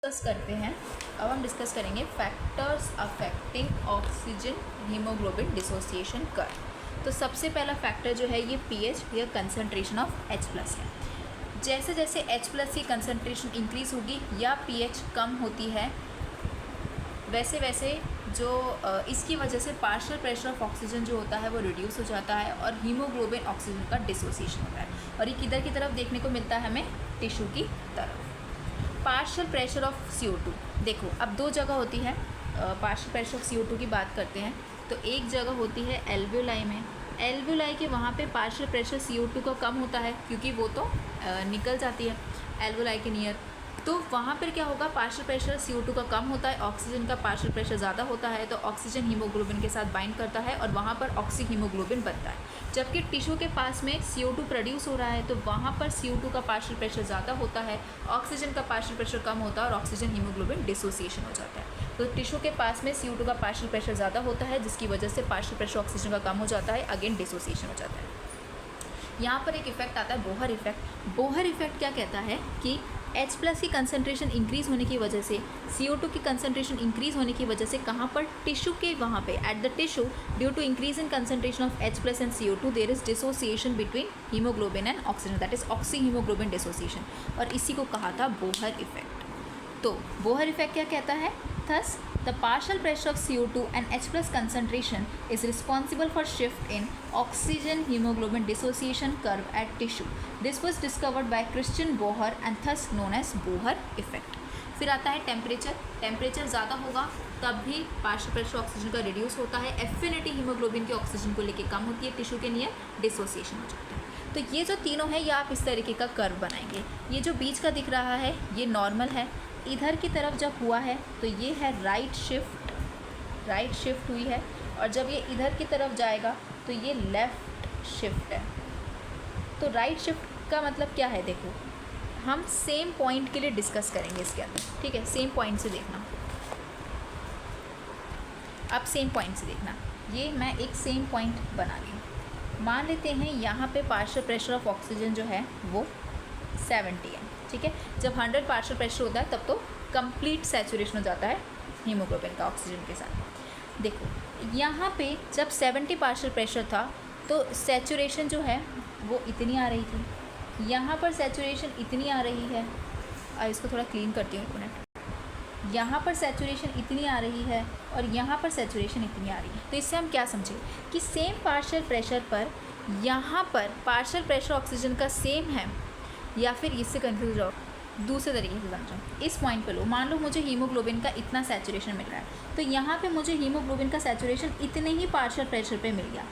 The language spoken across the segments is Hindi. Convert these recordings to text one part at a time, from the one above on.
डिस्कस करते हैं। अब हम डिस्कस करेंगे factors affecting oxygen haemoglobin dissociation curve. तो सबसे पहला फैक्टर जो है ये पीएच या कंसंट्रेशन ऑफ H+ है। जैसे जैसे H+ की कंसंट्रेशन इंक्रीज होगी या पीएच कम होती है वैसे वैसे जो इसकी वजह से पार्शियल प्रेशर ऑफ ऑक्सीजन जो होता है वो रिड्यूस हो जाता है और हीमोग्लोबिन ऑक्सीजन का डिसोसिएशन होता है। और ये किधर की तरफ देखने को मिलता है हमें? टिश्यू की तरफ। पार्शियल प्रेशर ऑफ CO2, देखो अब दो जगह होती है। पार्शियल प्रेशर ऑफ CO2 की बात करते हैं तो एक जगह होती है एल्वियोलाई में। एल्वियोलाई के वहाँ पे पार्शियल प्रेशर CO2 का कम होता है क्योंकि वो तो निकल जाती है एल्वियोलाई के नियर। तो वहाँ पर क्या होगा, पार्शियल प्रेशर CO2 का कम होता है, ऑक्सीजन का पार्शियल प्रेशर ज़्यादा होता है तो ऑक्सीजन हीमोग्लोबिन के साथ बाइंड करता है और वहाँ पर ऑक्सी हीमोग्लोबिन बनता है। जबकि टिश्यू के पास में CO2 प्रोड्यूस हो रहा है तो वहाँ पर CO2 का पार्शियल प्रेशर ज़्यादा होता है, ऑक्सीजन का पार्शियल प्रेशर कम होता है और ऑक्सीजन हीमोग्लोबिन डिसोसिएशन हो जाता है। तो टिश्यू के पास में CO2 का पार्शियल प्रेशर ज़्यादा होता है जिसकी वजह से पार्शियल प्रेशर ऑक्सीजन का कम हो जाता है, अगेन डिसोसिएशन हो जाता है। यहाँ पर एक इफेक्ट आता है बोहर इफेक्ट। बोहर इफेक्ट क्या कहता है कि H+ की कंसंट्रेशन इंक्रीज़ होने की वजह से CO2 की कंसंट्रेशन इंक्रीज़ होने की वजह से कहाँ पर? टिश्यू के वहाँ पे at the tissue due to increase in concentration of H+ and CO2 there is dissociation between haemoglobin and oxygen, that is oxy haemoglobin dissociation. और इसी को कहा था बोहर इफेक्ट। तो बोहर इफेक्ट क्या कहता है? Thus the partial pressure of CO2 and H+ concentration is responsible for shift in oxygen hemoglobin dissociation curve at tissue. This was discovered by Christian Bohr and thus known as Bohr effect. फिर आता है टेम्परेचर। टेम्परेचर ज़्यादा होगा तब भी पार्शियल प्रेशर ऑक्सीजन का रिड्यूस होता है, एफिनिटी हीमोग्लोबिन की ऑक्सीजन को लेके कम होती है, टिश्यू के नियर डिसोसिएशन हो जाता है। तो ये जो तीनों है ये आप इस तरीके का कर्व बनाएंगे। ये जो बीच का दिख रहा है ये नॉर्मल है, इधर की तरफ जब हुआ है तो ये है राइट शिफ्ट हुई है, और जब ये इधर की तरफ जाएगा तो ये लेफ़्ट शिफ्ट है। तो राइट शिफ्ट का मतलब क्या है? देखो हम सेम पॉइंट के लिए डिस्कस करेंगे इसके अंदर, ठीक है? सेम पॉइंट से देखना, अब सेम पॉइंट से देखना। ये मैं एक सेम पॉइंट बना रही हूँ। मान लेते हैं यहाँ पे पार्शियल प्रेशर ऑफ ऑक्सीजन जो है वो 70 है, ठीक है? जब 100 पार्शियल प्रेशर होता है तब तो कंप्लीट सैचुरेशन हो जाता है हीमोग्लोबिन का ऑक्सीजन के साथ। देखो यहाँ पे जब 70 पार्शियल प्रेशर था तो सैचुरेशन जो है वो इतनी आ रही थी, यहाँ पर सैचुरेशन इतनी आ रही है। अब इसको थोड़ा क्लीन करती हूँ एक मिनट। यहाँ पर सैचुरेशन इतनी आ रही है और यहाँ पर सैचुरेशन इतनी आ रही है। तो इससे हम क्या समझे कि सेम पार्शियल प्रेशर पर यहाँ पर पार्शियल प्रेशर ऑक्सीजन का सेम है, या फिर इससे कन्फ्यूज हो दूसरे तरीके से समझो। इस पॉइंट पे लो, मान लो मुझे हीमोग्लोबिन का इतना सैचुरेशन मिल रहा है तो यहाँ पे मुझे हीमोग्लोबिन का सैचुरेशन इतने ही पार्शियल प्रेशर पे मिल गया।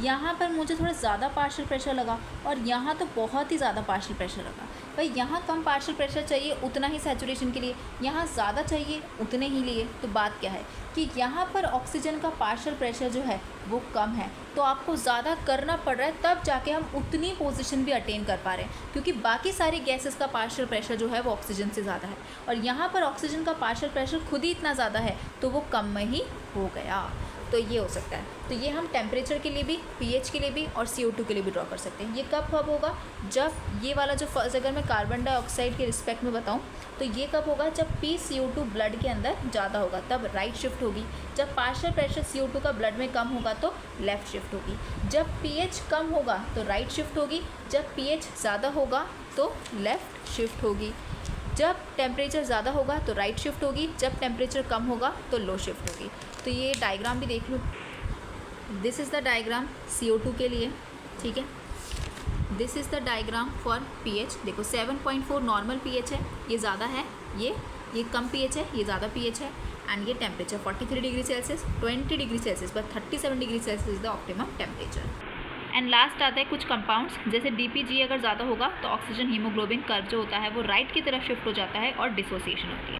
यहाँ पर मुझे थोड़ा ज़्यादा पार्शियल प्रेशर लगा और यहाँ तो बहुत ही ज़्यादा पार्शियल प्रेशर लगा। भाई यहाँ कम पार्शियल प्रेशर चाहिए उतना ही सैचुरेशन के लिए, यहाँ ज़्यादा चाहिए उतने ही लिए। तो बात क्या है कि यहाँ पर ऑक्सीजन का पार्शियल प्रेशर जो है वो कम है तो आपको ज़्यादा करना पड़ रहा है, तब जाके हम उतनी पोजीशन भी अटेन कर पा रहे हैं, क्योंकि बाकी सारी गैसेस का पार्शियल प्रेशर जो है वो ऑक्सीजन से ज़्यादा है और यहाँ पर ऑक्सीजन का पार्शियल प्रेशर खुद ही इतना ज़्यादा है तो वो कम में ही हो गया। तो ये हो सकता है। तो ये हम टेम्परेचर के लिए भी, पीएच के लिए भी और CO2 के लिए भी ड्रॉ कर सकते हैं। ये कब होगा? जब ये वाला जो फर्स्ट, अगर मैं कार्बन डाइऑक्साइड के रिस्पेक्ट में बताऊं तो ये कब होगा? जब PCO2 ब्लड के अंदर ज़्यादा होगा तब राइट शिफ्ट होगी। जब पार्शियल प्रेशर CO2 का ब्लड में कम होगा तो लेफ़्ट शिफ्ट होगी। जब pH कम होगा तो राइट शिफ्ट होगी। जब pH ज़्यादा होगा तो लेफ़्ट शिफ्ट होगी। जब टेम्परेचर ज़्यादा होगा तो राइट शिफ्ट होगी, जब टेम्परेचर कम होगा तो लो शिफ्ट होगी। तो ये डायग्राम भी देख लो, this is the diagram CO2 के लिए, ठीक है? This is the diagram for pH। देखो 7.4 नॉर्मल pH है, ये ज़्यादा है, ये कम pH है, ये ज़्यादा pH है। एंड ये temperature 43 degree Celsius, 20 degree Celsius but 37 degree Celsius is the optimum temperature. And last आता है कुछ कंपाउंड्स, जैसे DPG अगर ज़्यादा होगा तो ऑक्सीजन हीमोग्लोबिन कर्व जो होता है वो राइट की तरफ शिफ्ट हो जाता है और डिसोसिएशन होती है।